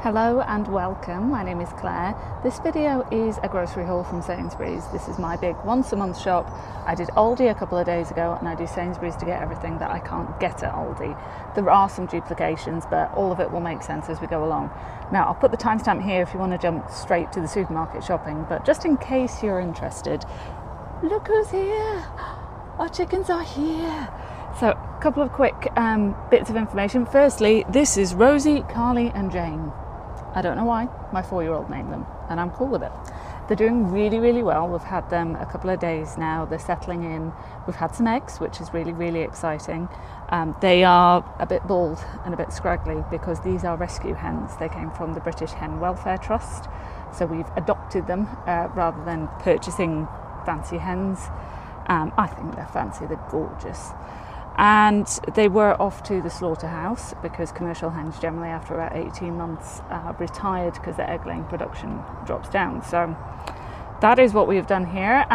Hello and welcome, my name is Claire. This video is a grocery haul from Sainsbury's. This is my big once a month shop. I did Aldi a couple of days ago and I do Sainsbury's to get everything that I can't get at Aldi. There are some duplications, but all of it will make sense as we go along. Now I'll put the timestamp here if you want to jump straight to the supermarket shopping, but just in case you're interested, look who's here! Our chickens are here! So a couple of quick bits of information. Firstly, this is Rosie, Carly and Jane. I don't know why, my 4-year-old named them, and I'm cool with it. They're doing really, really well. We've had them a couple of days now. They're settling in. We've had some eggs, which is really, really exciting. They are a bit bald and a bit scraggly because these are rescue hens. They came from the British Hen Welfare Trust. So we've adopted them rather than purchasing fancy hens. I think they're fancy, they're gorgeous. And they were off to the slaughterhouse because commercial hens generally after about 18 months are retired because their egg laying production drops down. So that is what we have done here.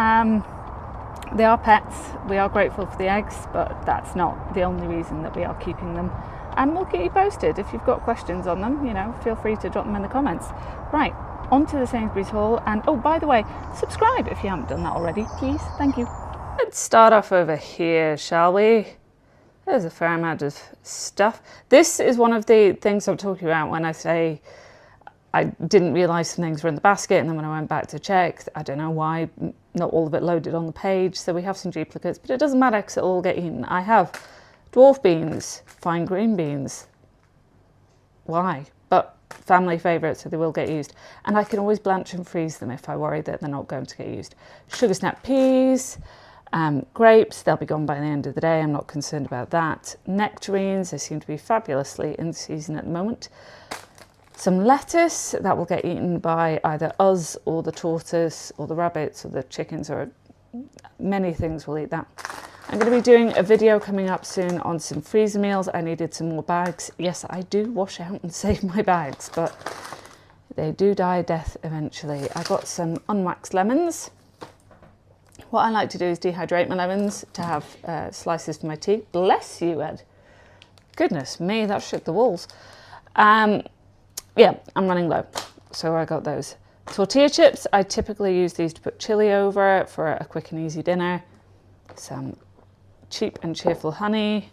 They are pets, we are grateful for the eggs, but that's not the only reason that we are keeping them. And we'll keep you posted. If you've got questions on them, feel free to drop them in the comments. Right, on to the Sainsbury's haul. And oh, by the way, subscribe if you haven't done that already, please. Thank you. Let's start off over here, shall we? There's a fair amount of stuff. This is one of the things I'm talking about when I say I didn't realise some things were in the basket, and then when I went back to check, I don't know why, not all of it loaded on the page. So we have some duplicates, but it doesn't matter because it'll all get eaten. I have dwarf beans, fine green beans. Why? But family favourites, so they will get used. And I can always blanch and freeze them if I worry that they're not going to get used. Sugar snap peas. Grapes, they'll be gone by the end of the day. I'm not concerned about that. Nectarines, they seem to be fabulously in season at the moment. Some lettuce, that will get eaten by either us or the tortoise or the rabbits or the chickens, or many things will eat that. I'm going to be doing a video coming up soon on some freezer meals. I needed some more bags. Yes, I do wash out and save my bags, but they do die a death eventually. I got some unwaxed lemons. What I like to do is dehydrate my lemons to have slices for my tea. Bless you, Ed. Goodness me, that shook the walls. Yeah, I'm running low, so I got those. Tortilla chips, I typically use these to put chili over for a quick and easy dinner. Some cheap and cheerful honey.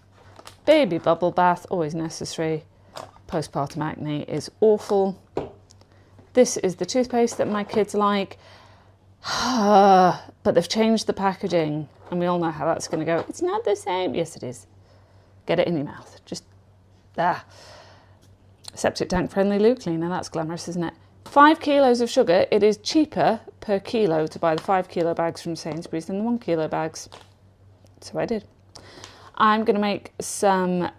Baby bubble bath, always necessary. Postpartum acne is awful. This is the toothpaste that my kids like. But they've changed the packaging and we all know how that's going to go. It's not the same. Yes, it is. Get it in your mouth. Just septic tank friendly loo cleaner. That's glamorous, isn't it? 5 kilos of sugar. It is cheaper per kilo to buy the 5 kilo bags from Sainsbury's than the 1 kilo bags. So I did. I'm going to make some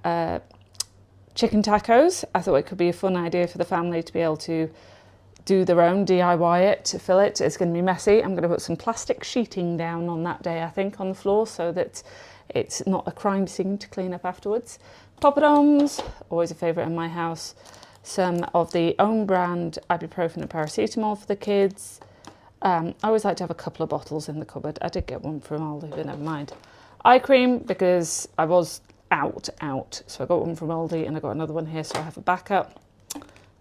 chicken tacos. I thought it could be a fun idea for the family to be able to do their own, DIY it, to fill it. It's going to be messy. I'm going to put some plastic sheeting down on that day, I think, on the floor so that it's not a crime scene to clean up afterwards. Poppadoms, always a favourite in my house. Some of the own brand ibuprofen and paracetamol for the kids. I always like to have a couple of bottles in the cupboard. I did get one from Aldi, but never mind. Eye cream, because I was out. So I got one from Aldi and I got another one here, so I have a backup.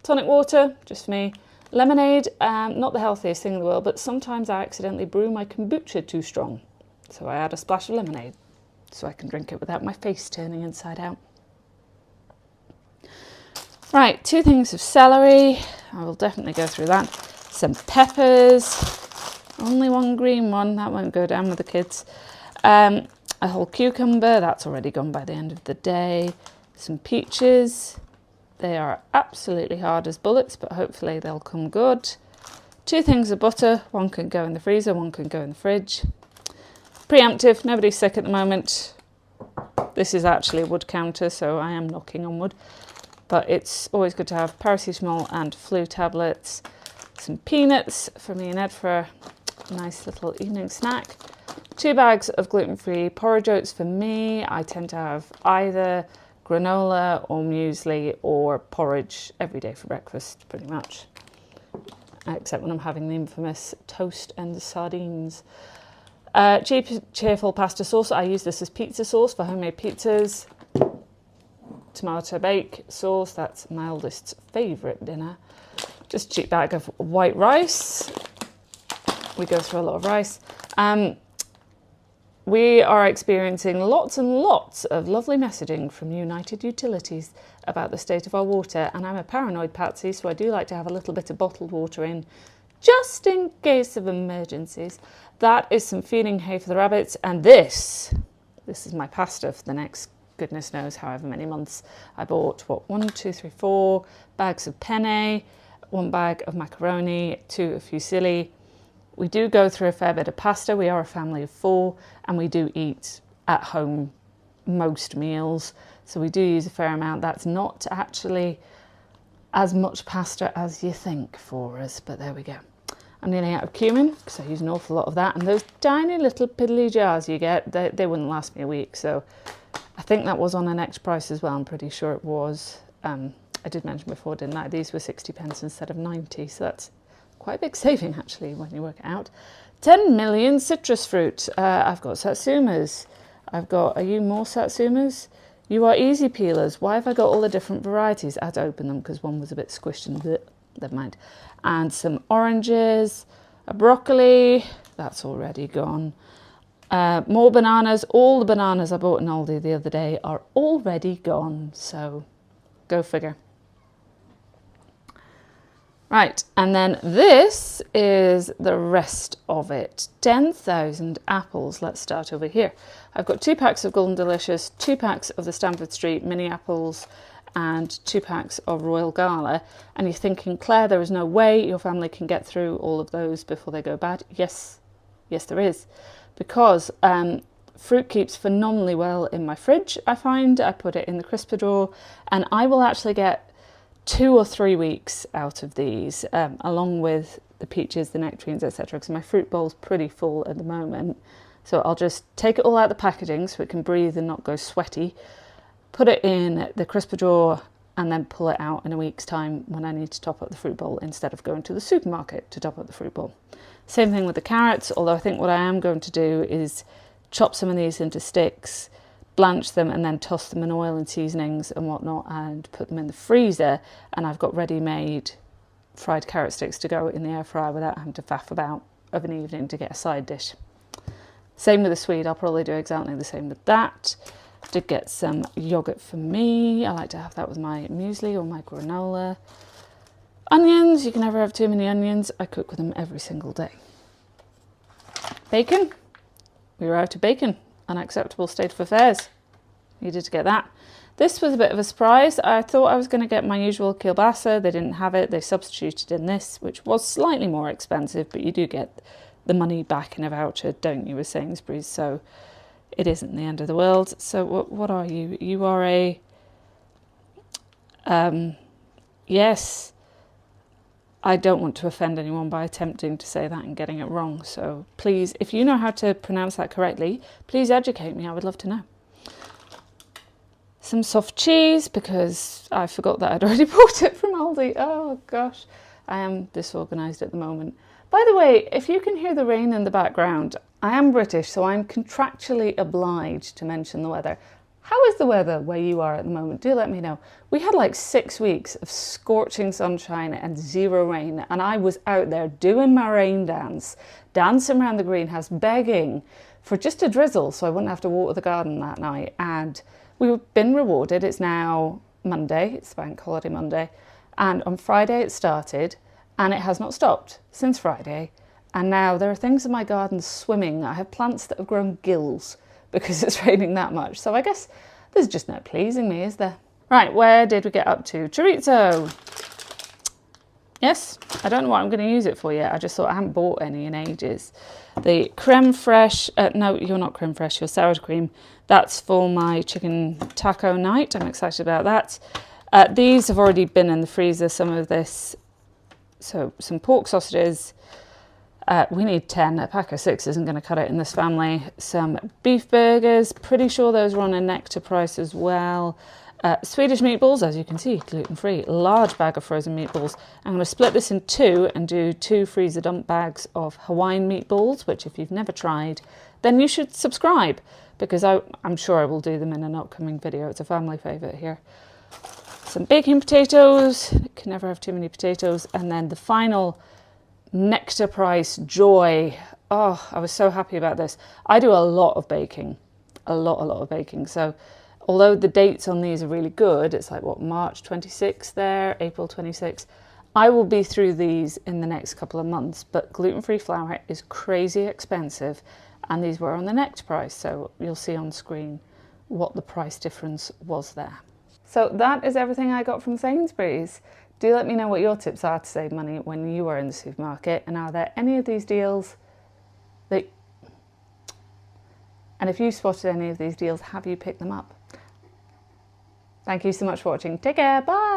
Tonic water, just for me. Lemonade, not the healthiest thing in the world, but sometimes I accidentally brew my kombucha too strong. So I add a splash of lemonade so I can drink it without my face turning inside out. Right, 2 things of celery. I will definitely go through that. Some peppers. Only 1 green one, that won't go down with the kids. A whole cucumber, that's already gone by the end of the day. Some peaches. They are absolutely hard as bullets, but hopefully they'll come good. 2 things of butter. 1 can go in the freezer, 1 can go in the fridge. Preemptive, nobody's sick at the moment. This is actually a wood counter, so I am knocking on wood. But it's always good to have paracetamol and flu tablets. Some peanuts for me and Ed for a nice little evening snack. 2 bags of gluten-free porridge oats for me. I tend to have either granola or muesli or porridge every day for breakfast, pretty much. Except when I'm having the infamous toast and the sardines. Cheap, cheerful pasta sauce. I use this as pizza sauce for homemade pizzas. tomato bake sauce. That's my eldest's favourite dinner. Just a cheap bag of white rice. We go through a lot of rice. We are experiencing lots and lots of lovely messaging from United Utilities about the state of our water, and I'm a paranoid patsy, so I do like to have a little bit of bottled water in, just in case of emergencies. That is some feeding hay for the rabbits, and this is my pasta for the next goodness knows however many months. I bought, what, 1, 2, 3, 4 bags of penne, 1 bag of macaroni, 2 of fusilli. We do go through a fair bit of pasta. We are a family of 4, and we do eat at home most meals. So we do use a fair amount. That's not actually as much pasta as you think for us, but there we go. I'm nearly out of cumin because I use an awful lot of that. And those tiny little piddly jars you get, they wouldn't last me a week. So I think that was on an extra price as well. I'm pretty sure it was. I did mention before, didn't I? These were 60p instead of 90. So that's quite a big saving actually when you work it out. 10 million citrus fruit. I've got satsumas. I've got, are you more satsumas? You are easy peelers. Why have I got all the different varieties? I had to open them because one was a bit squished and bleh, never mind. And some oranges, a broccoli, that's already gone. More bananas. All the bananas I bought in Aldi the other day are already gone. So go figure. Right, and then this is the rest of it. 10,000 apples. Let's start over here. I've got 2 packs of Golden Delicious, 2 packs of the Stamford Street mini apples, and 2 packs of Royal Gala. And you're thinking, Claire, there is no way your family can get through all of those before they go bad. Yes, there is. Because fruit keeps phenomenally well in my fridge, I find. I put it in the crisper drawer, and I will actually get 2 or 3 weeks out of these, along with the peaches, the nectarines, etc. Because my fruit bowl's pretty full at the moment. So I'll just take it all out of the packaging so it can breathe and not go sweaty, put it in the crisper drawer, and then pull it out in a week's time when I need to top up the fruit bowl instead of going to the supermarket to top up the fruit bowl. Same thing with the carrots, although I think what I am going to do is chop some of these into sticks, blanch them, and then toss them in oil and seasonings and whatnot, and put them in the freezer. And I've got ready-made fried carrot sticks to go in the air fryer without having to faff about of an evening to get a side dish. Same with the Swede. I'll probably do exactly the same with that. Did get some yogurt for me. I like to have that with my muesli or my granola. Onions. You can never have too many onions. I cook with them every single day. Bacon. We were out of bacon. Unacceptable state of affairs. Needed to get that. This was a bit of a surprise. I thought I was going to get my usual kielbasa. They didn't have it. They substituted in this, which was slightly more expensive, but you do get the money back in a voucher, don't you, with Sainsbury's? So it isn't the end of the world. So what are you? You are a yes. I don't want to offend anyone by attempting to say that and getting it wrong. So please, if you know how to pronounce that correctly, please educate me. I would love to know. Some soft cheese, because I forgot that I'd already bought it from Aldi. Oh gosh, I am disorganised at the moment. By the way, if you can hear the rain in the background, I am British, so I'm contractually obliged to mention the weather. How is the weather where you are at the moment? Do let me know. We had like 6 weeks of scorching sunshine and 0 rain, and I was out there doing my rain dance, dancing around the greenhouse, begging for just a drizzle so I wouldn't have to water the garden that night. And we've been rewarded. It's now Monday, it's Bank Holiday Monday, and on Friday it started, and it has not stopped since Friday. And now there are things in my garden swimming. I have plants that have grown gills because it's raining that much. So I guess there's just no pleasing me, is there? Right, where did we get up to? Chorizo. Yes, I don't know what I'm going to use it for yet. I just thought I haven't bought any in ages. The creme fraiche, no, you're not creme fraiche, you're sour cream. That's for my chicken taco night. I'm excited about that. These have already been in the freezer, some of this. So some pork sausages. We need 10. A pack of 6 isn't going to cut it in this family. Some beef burgers. Pretty sure those are on a Nectar price as well. Swedish meatballs, as you can see, gluten-free. Large bag of frozen meatballs. I'm going to split this in 2 and do 2 freezer dump bags of Hawaiian meatballs, which if you've never tried, then you should subscribe, because I'm sure I will do them in an upcoming video. It's a family favourite here. some baking potatoes, can never have too many potatoes, and then the final Nectar Price Joy. Oh, I was so happy about this. I do a lot of baking, a lot of baking. So although the dates on these are really good, it's like what, March 26th there, April 26th. I will be through these in the next couple of months, but gluten-free flour is crazy expensive, and these were on the Nectar Price, so you'll see on screen what the price difference was there. So that is everything I got from Sainsbury's. Do let me know what your tips are to save money when you are in the supermarket, and are there any of these deals that... And if you spotted any of these deals, have you picked them up? Thank you so much for watching. Take care, bye!